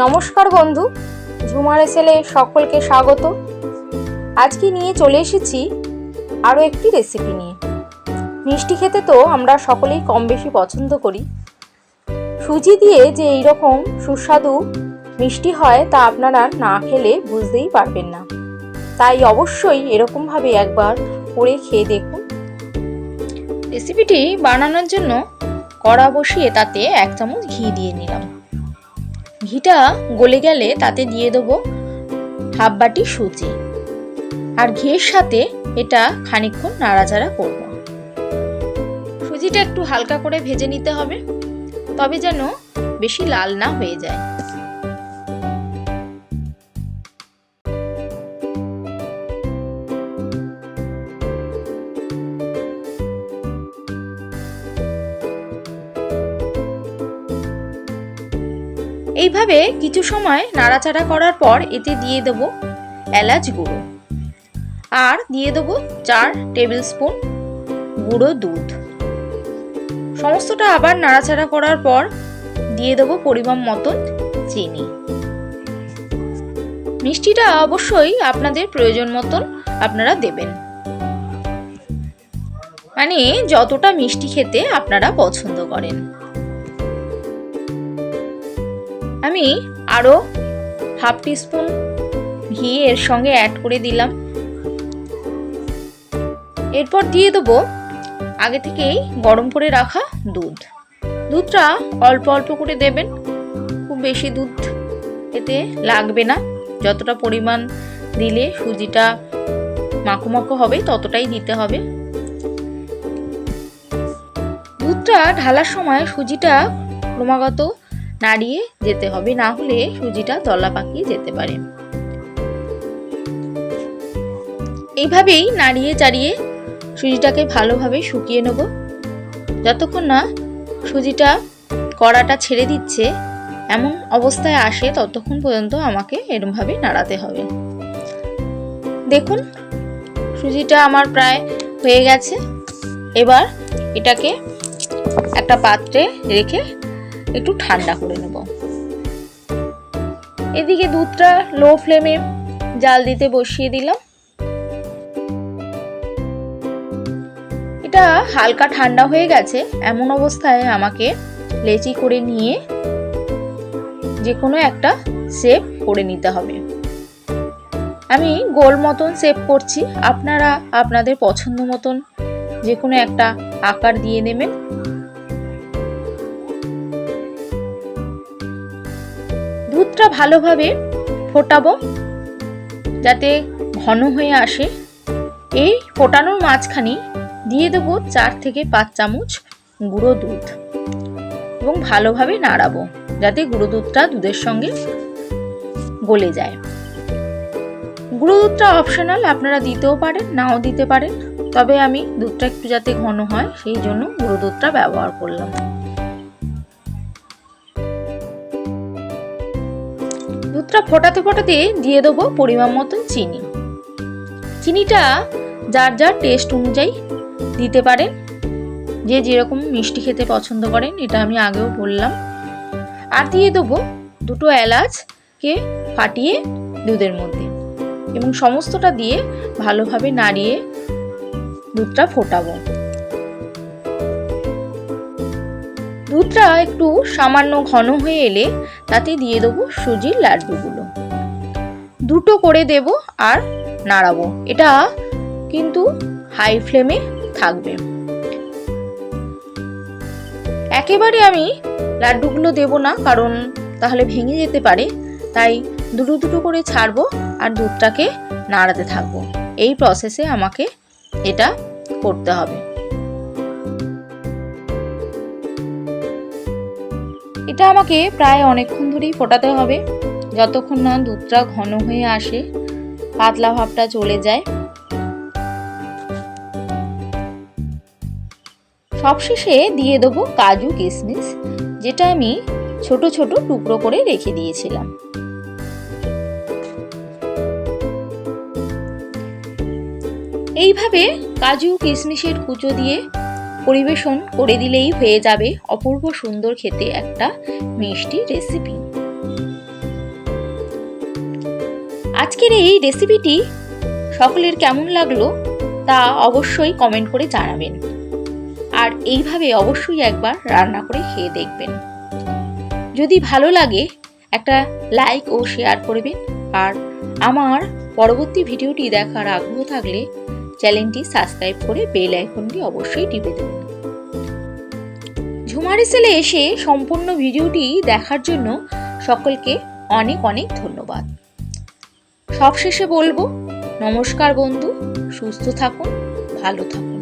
নমস্কার বন্ধু, ঝুমার এসেলে সকলকে স্বাগত। আজকে নিয়ে চলে এসেছি আরও একটি রেসিপি নিয়ে। মিষ্টি খেতে তো আমরা সকলেই কম বেশি পছন্দ করি। সুজি দিয়ে যে এইরকম সুস্বাদু মিষ্টি হয় তা আপনারা না খেলে বুঝতেই পারবেন না। তাই অবশ্যই এরকমভাবে একবার করে খেয়ে দেখুন। রেসিপিটি বানানোর জন্য কড়া বসিয়ে তাতে 1 চামচ ঘি দিয়ে নিলাম। ঘিটা গলে গেলে তাতে দিয়ে দেবো হাফ বাটি সুজি, আর ঘিয়ের সাথে এটা খানিকক্ষণ নাড়াচাড়া করব। সুজিটা একটু হালকা করে ভেজে নিতে হবে, তবে যেন বেশি লাল না হয়ে যায়। এইভাবে কিছু সময় নাড়াচাড়া করার পর এতে দিয়ে দেব এলাচ গুঁড়ো, আর দিয়ে দেব 4 টেবিল স্পুন গুঁড়ো দুধ। সমস্তটা আবার নাড়াচাড়া করার পর দিয়ে দেব পরিমাণ মতন চিনি। মিষ্টিটা অবশ্যই আপনাদের প্রয়োজন মতন আপনারা দেবেন, মানে যতটা মিষ্টি খেতে আপনারা পছন্দ করেন। আমি আরও হাফ টিস্পুন ঘি এর সঙ্গে অ্যাড করে দিলাম। এরপর দিয়ে দেবো আগে থেকেই গরম করে রাখা দুধ। দুধটা অল্প অল্প করে দেবেন, খুব বেশি দুধ এতে লাগবে না। যতটা পরিমাণ দিলে সুজিটা মাখো মাখো হবে ততটাই দিতে হবে। দুধটা ঢালার সময় সুজিটা ক্রমাগত নাড়িয়ে যেতে হবে, না হলে সুজিটা দলা পাকিয়ে যেতে পারে। এইভাবেই নাড়িয়ে চাড়িয়ে সুজিটাকে ভালোভাবে শুকিয়ে নেব। যতক্ষণ না সুজিটা কড়াটা ছেড়ে দিচ্ছে এমন অবস্থায় আসে ততক্ষণ পর্যন্ত আমাকে এরকমভাবে নাড়াতে হবে। দেখুন সুজিটা আমার প্রায় হয়ে গেছে। এবার এটাকে একটা পাত্রে রেখে একটু ঠান্ডা করে নেব। এদিকে দুধটা লো ফ্লেমে জাল দিতে বসিয়ে দিলাম। এটা হালকা ঠান্ডা হয়ে গেছে, এমন অবস্থায় আমাকে লেচি করে নিয়ে যে কোনো একটা শেপ করে নিতে হবে। আমি গোল মতন শেপ করছি, আপনারা আপনাদের পছন্দ মতন যে কোনো একটা আকার দিয়ে নেবেন। দুধটা ভালোভাবে ফোটাবো যাতে ঘন হয়ে আসে। এই ফোটানোর মাঝখানে দিয়ে দেবো 4 থেকে 5 চামচ গুঁড়ো দুধ এবং ভালোভাবে নাড়াবো যাতে গুঁড়ো দুধটা দুধের সঙ্গে গলে যায়। গুঁড়ো দুধটা অপশনাল, আপনারা দিতেও পারেন নাও দিতে পারেন, তবে আমি দুধটা একটু যাতে ঘন হয় সেই জন্য গুঁড়ো দুধটা ব্যবহার করলাম। দুধটা ফোটাতে ফোটাতে দিয়ে দেবো পরিমাণ মতন চিনি। চিনিটা যার যার টেস্ট অনুযায়ী দিতে পারেন, যে যেরকম মিষ্টি খেতে পছন্দ করেন, এটা আমি আগেও বললাম। আর দিয়ে দেবো 2 এলাচকে ফাটিয়ে দুধের মধ্যে, এবং সমস্তটা দিয়ে ভালোভাবে নাড়িয়ে দুধটা ফোটাবো। দুধটা একটু সামান্য ঘন হয়ে এলে তাতে দিয়ে দেবো সুজির লাড্ডুগুলো। 2টো করে দেব আর নাড়াবো। এটা কিন্তু হাই ফ্লেমে থাকবে। একেবারে আমি লাড্ডুগুলো দেব না, কারণ তাহলে ভেঙে যেতে পারে, তাই দুটো দুটো করে ছাড়বো আর দুধটাকে নাড়াতে থাকবো। এই প্রসেসে আমাকে এটা করতে হবে। এটা আমাকে প্রায় অনেকক্ষণ ধরেই ফোটাতে হবে, যতক্ষণ না দুধটা ঘন হয়ে আসে, পাতলা ভাবটা চলে যায়। সবশেষে দিয়ে দেবো কাজু কিশমিশ, যেটা আমি ছোট ছোট টুকরো করে রেখে দিয়েছিলাম। এইভাবে কাজু কিশমিশের কুচো দিয়ে পরিবেশন করে দিলেই হয়ে যাবে অপূর্ব সুন্দর খেতে একটা মিষ্টি রেসিপি। আজকের এই রেসিপিটি সকলের কেমন লাগলো তা অবশ্যই কমেন্ট করে জানাবেন, আর এইভাবে অবশ্যই একবার রান্না করে খেয়ে দেখবেন। যদি ভালো লাগে একটা লাইক ও শেয়ার করবেন, আর আমার পরবর্তী ভিডিওটি দেখার আগ্রহ থাকলে চ্যানেলটি সাবস্ক্রাইব করে বেল আইকনটি অবশ্যই টিপে দেবেন। ঝুমার সেলে এসে সম্পূর্ণ ভিডিওটি দেখার জন্য সকলকে অনেক অনেক ধন্যবাদ। সবশেষে বলবো, নমস্কার বন্ধু, সুস্থ থাকুন, ভালো থাকুন।